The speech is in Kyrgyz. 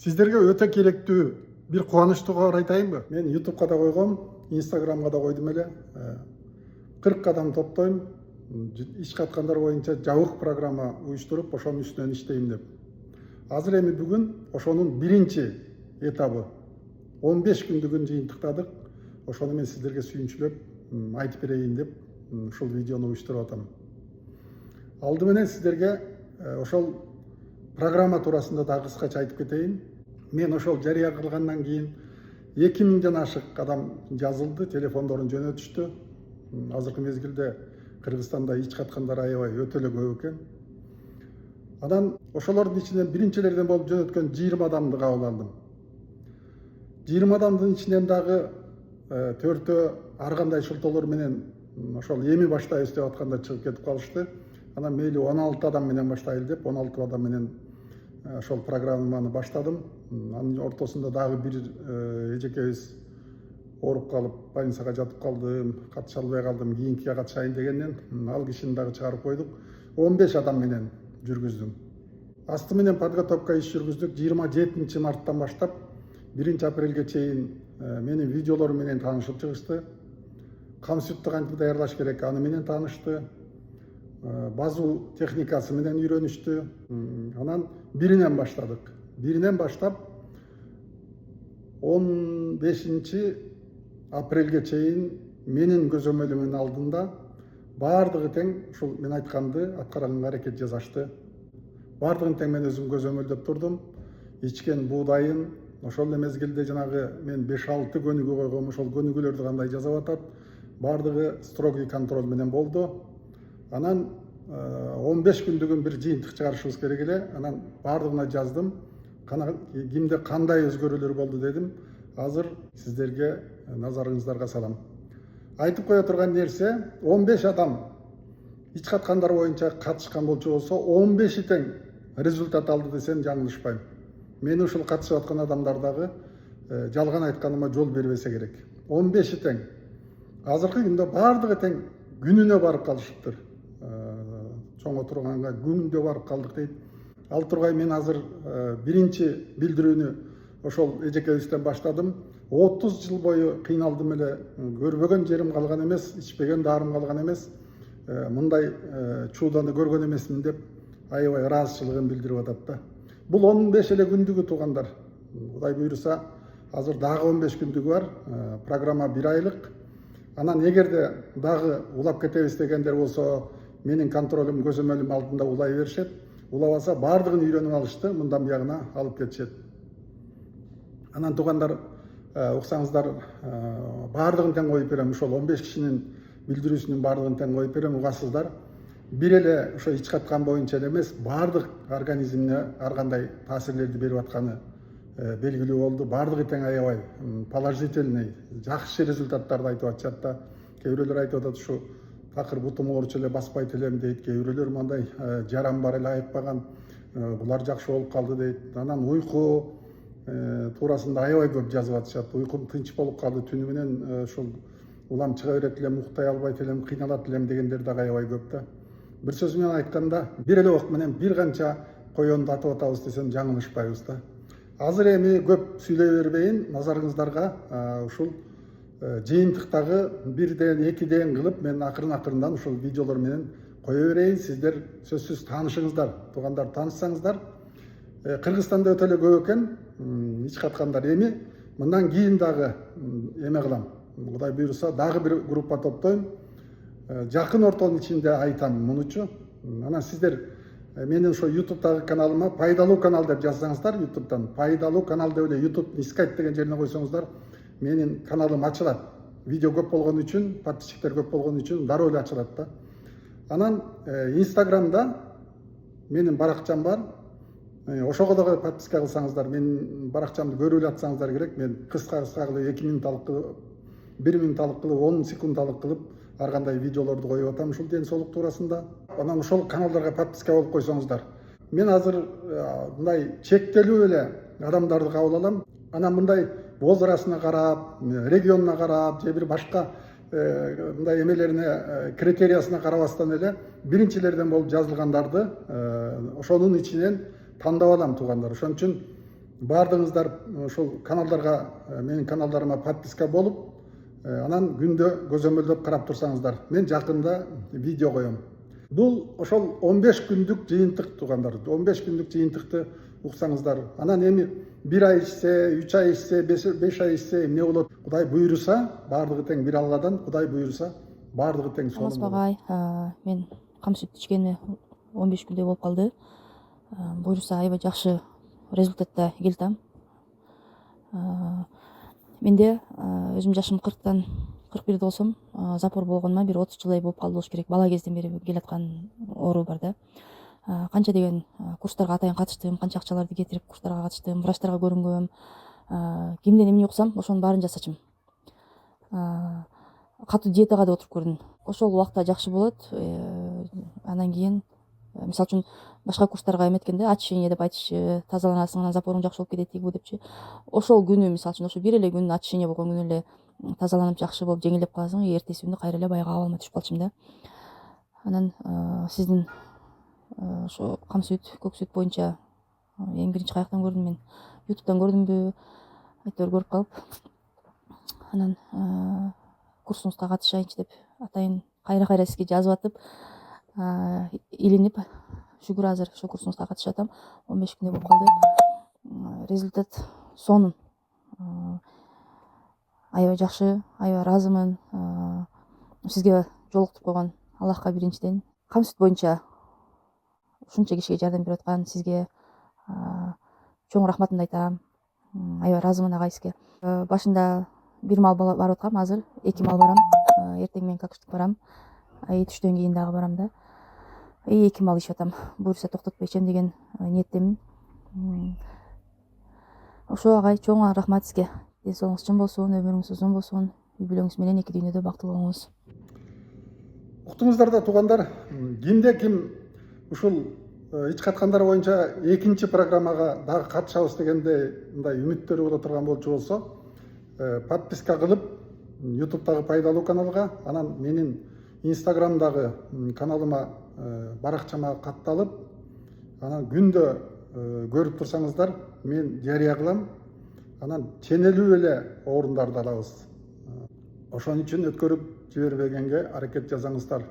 Сіздерге өте керектүү бир кубанычтуу кабар айтайынбы? Мен YouTube'га да койгом, Instagram'га да койдум эле. 40 адам топтойм, иш каткандар боюнча жабык программа уюштуруп, ошонун үстүнөн иштейм деп. Азыр эми бүгүн ошонун биринчи этабы 15 күндүгүн жыйынтыктадык. Ошону мен сиздерге сүйүнчүлөп айтып берейин деп ушул видеону уюштуруп атам. Алды менен сиздерге ошол программа туурасында да кыскача айтып кетейин. Мен ошол жарыя кылгандан кийин 2000ден ашык адам жазылды, телефондорун жөнөтүштү. Азыркы мезгилде Кыргызстанда ич каткандар аябай өтө эле көп экен. Анан ошолордун ичинен биринчилерден болуп жөнөткөн 20 адамды кабыл алдым. 20 адамдын ичинен дагы 4-өө ар кандай шылтоолор менен ошол эми баштайбыз деп атканда чыгып кетип калышты. Анан мейли 16 адам менен баштайлы деп 16 адам менен ошол программаны баштадым. Анын ортосунда дагы бир эжекебиз ооруп калып, больницага жатып калдым, катыша албай калдым, кийинкиге катышайын дегенден ал кишини дагы чыгарып койдук. 15 адам менен жүргүздүм. Асты менен подготовка иш жүргүздүк. 27 марттан баштап 1 апрелге чейин менин видеолорум менен таанышып чыгышты. Кам сүттү кантип даярдаш керек аны менен таанышты. Базу техникасы менен үйрөнүштү. Анан биринен баштадык. Биринен баштап 15 апрелге чейин менин көзөмөлүмдүн алдында баардыгы тең ушул мен айтканды аткарганга аракет жасашты. Баардыгын тең мен өзүм көзөмөлдөп турдум. Ичкен буудайын, ошол эле мезгилде жанагы мен 5-6 көнүгүү койгом, ошол көнүгүүлөрдү кандай жасап атат, баардыгы строгий контроль менен болду. Анан 15 күндүгүн бир жыйынтык чыгарышыбыз керек эле. Анан баардыгына жаздым. Кимде кандай өзгөрүүлөр болду дедим. Азыр сиздерге назарыңыздарга салам. Айтып кое турган нерсе, 15 адам ич каткандар боюнча катышкан болчу болсо, 15 тең результат алды десем жаңылышпайм. Мен ушул катышып аткан адамдар дагы жалган айтканыма жол бербесе керек. 15 тең. Азыркы күндө баардыгы тең күнүнө барып калышыптыр. Чоң отурганга күндө барып калдык дейт. Ал тургай мен азыр биринчи билдирүүнү ошол эжекебизден баштадым. 30 жыл бою кыйналдым эле, көрбөгөн жерим калган эмес, ичпеген дарым калган эмес, мындай чууданы көргөн эмесмин деп аябай ыраазычылыгын билдирип атат да. Бул 15 эле күндүгү туугандар. Кудай буйруса, азыр дагы 15 күндүгү бар. Программа 1 айлык. Анан эгерде дагы улап кетебиз дегендер болсо, менин контролум, көзөмөлүм алдында улай беришет. Улабаса баардыгын үйрөнүп алышты, мындан биягына алып кетишет. Анан туугандар, уксаңыздар, баардыгын тең коюп берем. Ошол 15 кишинин билдирүүсүнүн баардыгын тең коюп берем, угасыздар. Бир эле ошо ич каткан боюнча эмес, баардык организмине ар кандай таасирлерди берип атканы белгилүү болду. Баардыгы тең аябай положительный, жакшы результаттарды айтып атышат да. Кээ бирөөлөр айтып атат, ушу такыр бутум ооручу эле баспайт элем дейт. Кээ бирөөлөр мындай жарам бар эле айыкпаган, булар жакшы болуп калды дейт. Анан уйку туурасында аябай көп жазып атышат. Уйкум тынч болуп калды, түнү менен ушул улам чыга берет элем, уктай албайт элем, кыйналат элем дегендер дагы аябай көп да. Бир сөз менен айтканда, бир эле ок менен бир канча коёнду атып атабыз десем жаңылышпайбыз да. Азыр эми көп сүйлөй бербейин, назарыңыздарга ушул жыйынтыктагы 1ден 2ден кылып мен акырын-акырындан ушул видеолор менен кое берейин. Сиздер сөзсүз таанышыңыздар, туугандар, таанышсаңыздар. Кыргызстанда өтө эле көп экен ич каткандар. Эми мындан кийин дагы эме кылам. Кудай буйруса дагы бир группа топтойм. Жакын ортонун ичинде айтам мунучу. Анан сиздер менин ошо YouTube'дагы каналыма пайдалуу канал деп жазсаңыздар, YouTube'дан пайдалуу канал деп эле YouTube искать деген жерине койсоңуздар, менин каналым ачылат. Видео көп болгон үчүн, подписчиктер көп болгон үчүн дароо эле ачылат да. Анан Instagram'да менин баракчам бар. Ошого дагы подписка кылсаңыздар, менин баракчамды көрүп эле атсаңыздар керек. Мен кыска кылып 2 минутталык кылып, 1 минутталык кылып, 10 секундалык кылып ар кандай видеолорду коюп атам ушул ден соолук туурасында. Анан ошол каналдарга подписка болуп койсоңуздар. Мен азыр мындай чектелүү эле адамдарды кабыл алам. Анан мындай возрастына карап, регионуна карап, же бир башка мындай эмелерине, критериясына карабастан эле биринчилерден болуп жазылгандарды ошонун ичинен тандап алам туугандар. Ошон үчүн бардыңыздар ушул каналдарга, менин каналдарыма подписка болуп, анан күндө көзөмөлдөп карап турсаңыздар. Мен жакында видео коем. Бул ошол 15 күндүк жыйынтык туугандар. 15 күндүк жыйынтыкты уксаңыздар. Анан эми 1 ай ичсе, 3 ай ичсе, 5 ай ичсе эмне болот? Кудай буйруса, бардыгы тең бир Алладан, Кудай буйруса, бардыгы тең сонун болот. Багай, мен кам сүт ичкениме 15 күндөй болуп калды. Буйруса аябай жакшы результатта келтам. Менде өзүм жашым 40-тан 41 болсом, запор болгоныма бир 30 жылдай болуп калды болуш керек. Бала кезден бери келаткан оору бар да. Канча деген курстарга атайын катыштым, канча акчаларды кетирип курстарга катыштым, врачтарга көрүнгөм. Кимден эмне уксам, ошонун баарын жасачым. Катуу диетага да отуруп көрдүм. Ошол убакта жакшы болот. Андан кийин мисалы үчүн башка курстарга эметкенде очищение деп айтышчы, тазаланасың, анан запоруң жакшы болуп кетет тигүү депчи. Ошол күнү мисалы үчүн ошо бир эле күн очищение болгон күнү эле тазаланып жакшы болуп жеңилдеп каласың, эртеси күнү кайра эле баягы абалыма түшүп калчумун да. Анан сиздин ошо кам сүт, көк сүт боюнча эң биринчи каяктан көрдүм мен? YouTube'дан көрдүмбү? Айтор көрүп калып, анан курсуңузга катышайынчы деп атайын кайра сизге жазып атып, илинип, шүгүр азыр ошол курсуңузга катышып атам. 15 күндөй болуп калды. Результат сонун. Аябай жакшы, аябай ыраазымын. Сизге жолуктуруп койгон Аллахка биринчиден, кам сүт боюнча ушунча кишиге жардам берип аткан сизге чоң рахматымды айтам. Аябай ыраазымын агай сизге. Башында бир мал барып аткам, азыр 2 мал барам. Эртең менен как штык барам. Түштөн кийин дагы барам да. 2 мал ичип атам. Буюрса токтотпой ичем деген ниеттемин. Ошо агай, чоң рахмат сизге. Ден соолугуңуз чың болсун, өмүрүңүз узун болсун, үй бүлөңүз менен эки дүйнөдө бактылуу болуңуз. Уктуңуздар да туугандар, кимде ким ушул ич каткандар боюнча экинчи программага дагы катышабыз дегенде мындай үмүттөрү боло турган болчу болсо, подписка кылып, YouTube'дагы пайдалуу каналга, анан менин Instagram'дагы каналыма, баракчама катталып, анан күндө көрүп турсаңыздар, мен жарыя кылам. Анан ченелүү эле орундарды алабыз. Ошон үчүн өткөрүп жибербегенге аракет жасаңыздар.